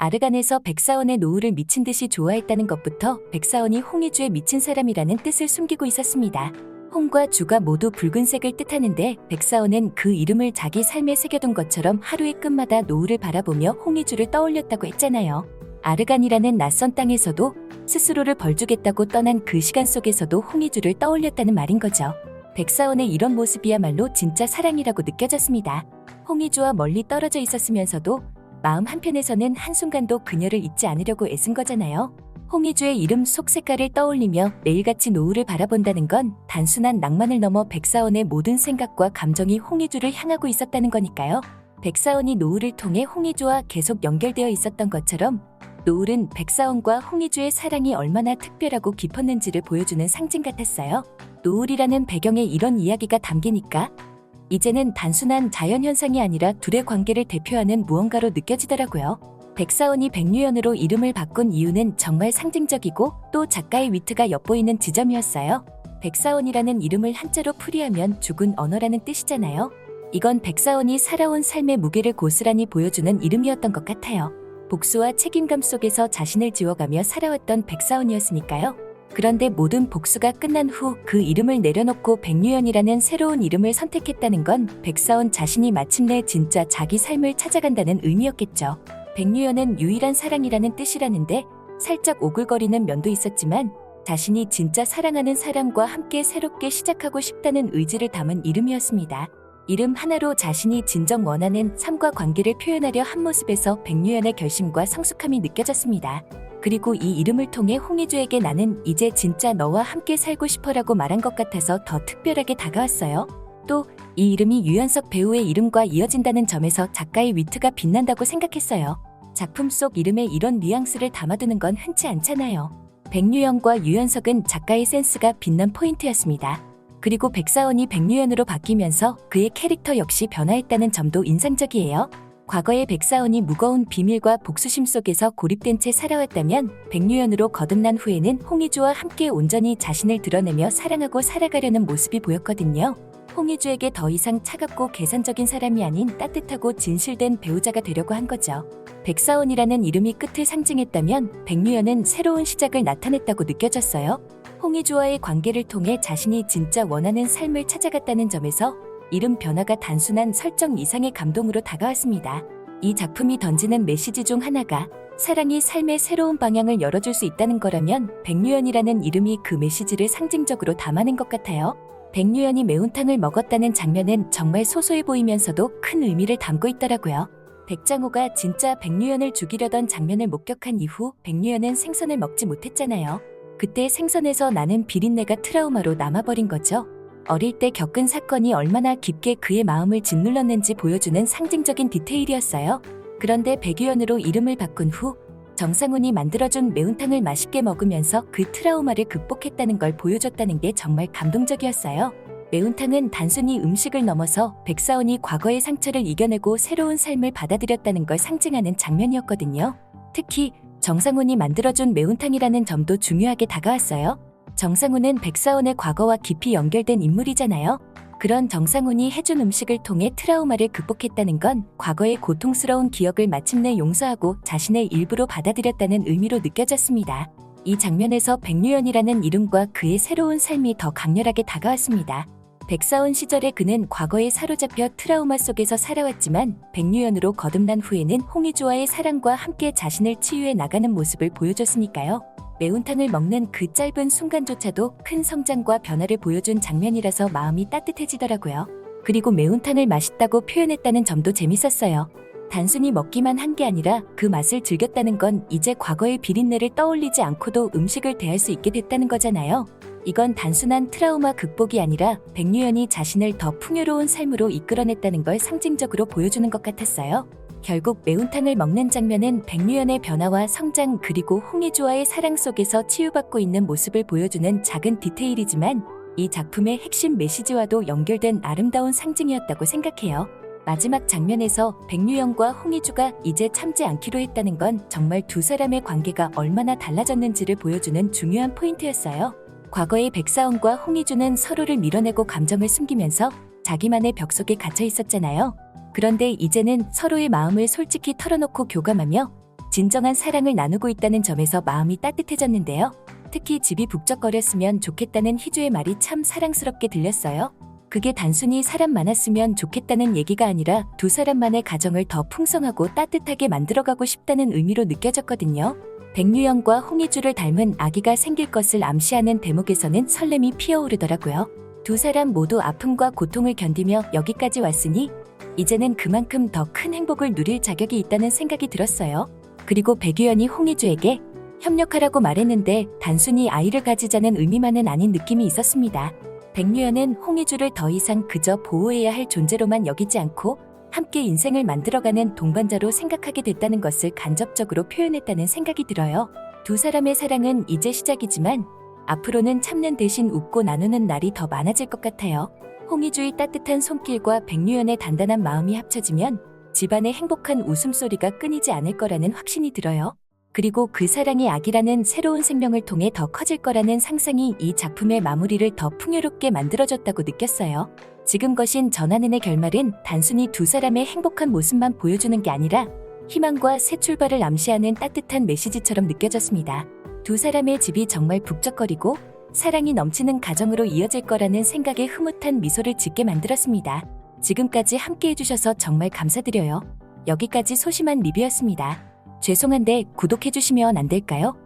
아르간에서 백사원의 노후를 미친 듯이 좋아했다는 것부터 백사원이 홍의주에 미친 사람이라는 뜻을 숨기고 있었습니다. 홍과 주가 모두 붉은색을 뜻하는데 백사원은 그 이름을 자기 삶에 새겨둔 것처럼 하루의 끝마다 노후를 바라보며 홍의주를 떠올렸다고 했잖아요. 아르간이라는 낯선 땅에서도 스스로를 벌주겠다고 떠난 그 시간 속에서도 홍의주를 떠올렸다는 말인 거죠. 백사원의 이런 모습이야말로 진짜 사랑이라고 느껴졌습니다. 홍의주와 멀리 떨어져 있었으면서도 마음 한편에서는 한순간도 그녀를 잊지 않으려고 애쓴 거잖아요. 홍의주의 이름 속 색깔을 떠올리며 매일같이 노후를 바라본다는 건 단순한 낭만을 넘어 백사원의 모든 생각과 감정이 홍의주를 향하고 있었다는 거니까요. 백사원이 노후를 통해 홍의주와 계속 연결되어 있었던 것처럼 노을은 백사원과 홍의주의 사랑이 얼마나 특별하고 깊었는지를 보여주는 상징 같았어요. 노을이라는 배경에 이런 이야기가 담기니까 이제는 단순한 자연현상이 아니라 둘의 관계를 대표하는 무언가로 느껴지더라고요. 백사원이 백류연으로 이름을 바꾼 이유는 정말 상징적이고 또 작가의 위트가 엿보이는 지점이었어요. 백사원이라는 이름을 한자로 풀이하면 죽은 언어라는 뜻이잖아요. 이건 백사원이 살아온 삶의 무게를 고스란히 보여주는 이름이었던 것 같아요. 복수와 책임감 속에서 자신을 지워가며 살아왔던 백사원이었으니까요. 그런데 모든 복수가 끝난 후 그 이름을 내려놓고 백류연이라는 새로운 이름을 선택했다는 건 백사원 자신이 마침내 진짜 자기 삶을 찾아간다는 의미였겠죠. 백류연은 유일한 사랑이라는 뜻이라는데 살짝 오글거리는 면도 있었지만 자신이 진짜 사랑하는 사람과 함께 새롭게 시작하고 싶다는 의지를 담은 이름이었습니다. 이름 하나로 자신이 진정 원하는 삶과 관계를 표현하려 한 모습에서 백류연의 결심과 성숙함이 느껴졌습니다. 그리고 이 이름을 통해 홍의주에게 나는 이제 진짜 너와 함께 살고 싶어라고 말한 것 같아서 더 특별하게 다가왔어요. 또 이 이름이 유연석 배우의 이름과 이어진다는 점에서 작가의 위트가 빛난다고 생각했어요. 작품 속 이름에 이런 뉘앙스를 담아두는 건 흔치 않잖아요. 백류연과 유연석은 작가의 센스가 빛난 포인트였습니다. 그리고 백사원이 백류연으로 바뀌면서 그의 캐릭터 역시 변화했다는 점도 인상적이에요. 과거의 백사원이 무거운 비밀과 복수심 속에서 고립된 채 살아왔다면 백류연으로 거듭난 후에는 홍의주와 함께 온전히 자신을 드러내며 사랑하고 살아가려는 모습이 보였거든요. 홍의주에게 더 이상 차갑고 계산적인 사람이 아닌 따뜻하고 진실된 배우자가 되려고 한 거죠. 백사원이라는 이름이 끝을 상징했다면 백류연은 새로운 시작을 나타냈다고 느껴졌어요. 홍의주와의 관계를 통해 자신이 진짜 원하는 삶을 찾아갔다는 점에서 이름 변화가 단순한 설정 이상의 감동으로 다가왔습니다. 이 작품이 던지는 메시지 중 하나가 사랑이 삶의 새로운 방향을 열어줄 수 있다는 거라면 백류연이라는 이름이 그 메시지를 상징적으로 담아낸 것 같아요. 백류연이 매운탕을 먹었다는 장면은 정말 소소해 보이면서도 큰 의미를 담고 있더라고요. 백장호가 진짜 백류연을 죽이려던 장면을 목격한 이후 백류연은 생선을 먹지 못했잖아요. 그때 생선에서 나는 비린내가 트라우마로 남아버린 거죠. 어릴 때 겪은 사건이 얼마나 깊게 그의 마음을 짓눌렀는지 보여주는 상징적인 디테일이었어요. 그런데 백유연으로 이름을 바꾼 후 정상훈이 만들어준 매운탕을 맛있게 먹으면서 그 트라우마를 극복했다는 걸 보여줬다는 게 정말 감동적이었어요. 매운탕은 단순히 음식을 넘어서 백사원이 과거의 상처를 이겨내고 새로운 삶을 받아들였다는 걸 상징하는 장면이었거든요. 특히 정상훈이 만들어준 매운탕이라는 점도 중요하게 다가왔어요. 정상훈은 백사원의 과거와 깊이 연결된 인물이잖아요. 그런 정상훈이 해준 음식을 통해 트라우마를 극복했다는 건 과거의 고통스러운 기억을 마침내 용서하고 자신의 일부로 받아들였다는 의미로 느껴졌습니다. 이 장면에서 백류연이라는 이름과 그의 새로운 삶이 더 강렬하게 다가왔습니다. 백사원 시절에 그는 과거에 사로잡혀 트라우마 속에서 살아왔지만 백류연으로 거듭난 후에는 홍의주와의 사랑과 함께 자신을 치유해 나가는 모습을 보여줬으니까요. 매운탕을 먹는 그 짧은 순간조차도 큰 성장과 변화를 보여준 장면이라서 마음이 따뜻해지더라고요. 그리고 매운탕을 맛있다고 표현했다는 점도 재밌었어요. 단순히 먹기만 한 게 아니라 그 맛을 즐겼다는 건 이제 과거의 비린내를 떠올리지 않고도 음식을 대할 수 있게 됐다는 거잖아요. 이건 단순한 트라우마 극복이 아니라 백류연이 자신을 더 풍요로운 삶으로 이끌어냈다는 걸 상징적으로 보여주는 것 같았어요. 결국 매운탕을 먹는 장면은 백류연의 변화와 성장 그리고 홍의주와의 사랑 속에서 치유받고 있는 모습을 보여주는 작은 디테일이지만 이 작품의 핵심 메시지와도 연결된 아름다운 상징이었다고 생각해요. 마지막 장면에서 백류연과 홍의주가 이제 참지 않기로 했다는 건 정말 두 사람의 관계가 얼마나 달라졌는지를 보여주는 중요한 포인트였어요. 과거의 백사원과 홍의주는 서로를 밀어내고 감정을 숨기면서 자기만의 벽 속에 갇혀 있었잖아요. 그런데 이제는 서로의 마음을 솔직히 털어놓고 교감하며 진정한 사랑을 나누고 있다는 점에서 마음이 따뜻해졌는데요. 특히 집이 북적거렸으면 좋겠다는 희주의 말이 참 사랑스럽게 들렸어요. 그게 단순히 사람 많았으면 좋겠다는 얘기가 아니라 두 사람만의 가정을 더 풍성하고 따뜻하게 만들어가고 싶다는 의미로 느껴졌거든요. 백유영과 홍희주를 닮은 아기가 생길 것을 암시하는 대목에서는 설렘이 피어오르더라고요. 두 사람 모두 아픔과 고통을 견디며 여기까지 왔으니 이제는 그만큼 더 큰 행복을 누릴 자격이 있다는 생각이 들었어요. 그리고 백유연이 홍희주에게 협력하라고 말했는데 단순히 아이를 가지자는 의미만은 아닌 느낌이 있었습니다. 백유연은 홍희주를 더 이상 그저 보호해야 할 존재로만 여기지 않고 함께 인생을 만들어가는 동반자로 생각하게 됐다는 것을 간접적으로 표현했다는 생각이 들어요. 두 사람의 사랑은 이제 시작이지만 앞으로는 참는 대신 웃고 나누는 날이 더 많아질 것 같아요. 홍희주의 따뜻한 손길과 백유연의 단단한 마음이 합쳐지면 집안의 행복한 웃음소리가 끊이지 않을 거라는 확신이 들어요. 그리고 그 사랑이 아기라는 새로운 생명을 통해 더 커질 거라는 상상이 이 작품의 마무리를 더 풍요롭게 만들어줬다고 느꼈어요. 지금 거신 전하는의 결말은 단순히 두 사람의 행복한 모습만 보여주는 게 아니라 희망과 새 출발을 암시하는 따뜻한 메시지처럼 느껴졌습니다. 두 사람의 집이 정말 북적거리고 사랑이 넘치는 가정으로 이어질 거라는 생각에 흐뭇한 미소를 짓게 만들었습니다. 지금까지 함께 해주셔서 정말 감사드려요. 여기까지 소심한 리뷰였습니다. 죄송한데 구독해주시면 안 될까요?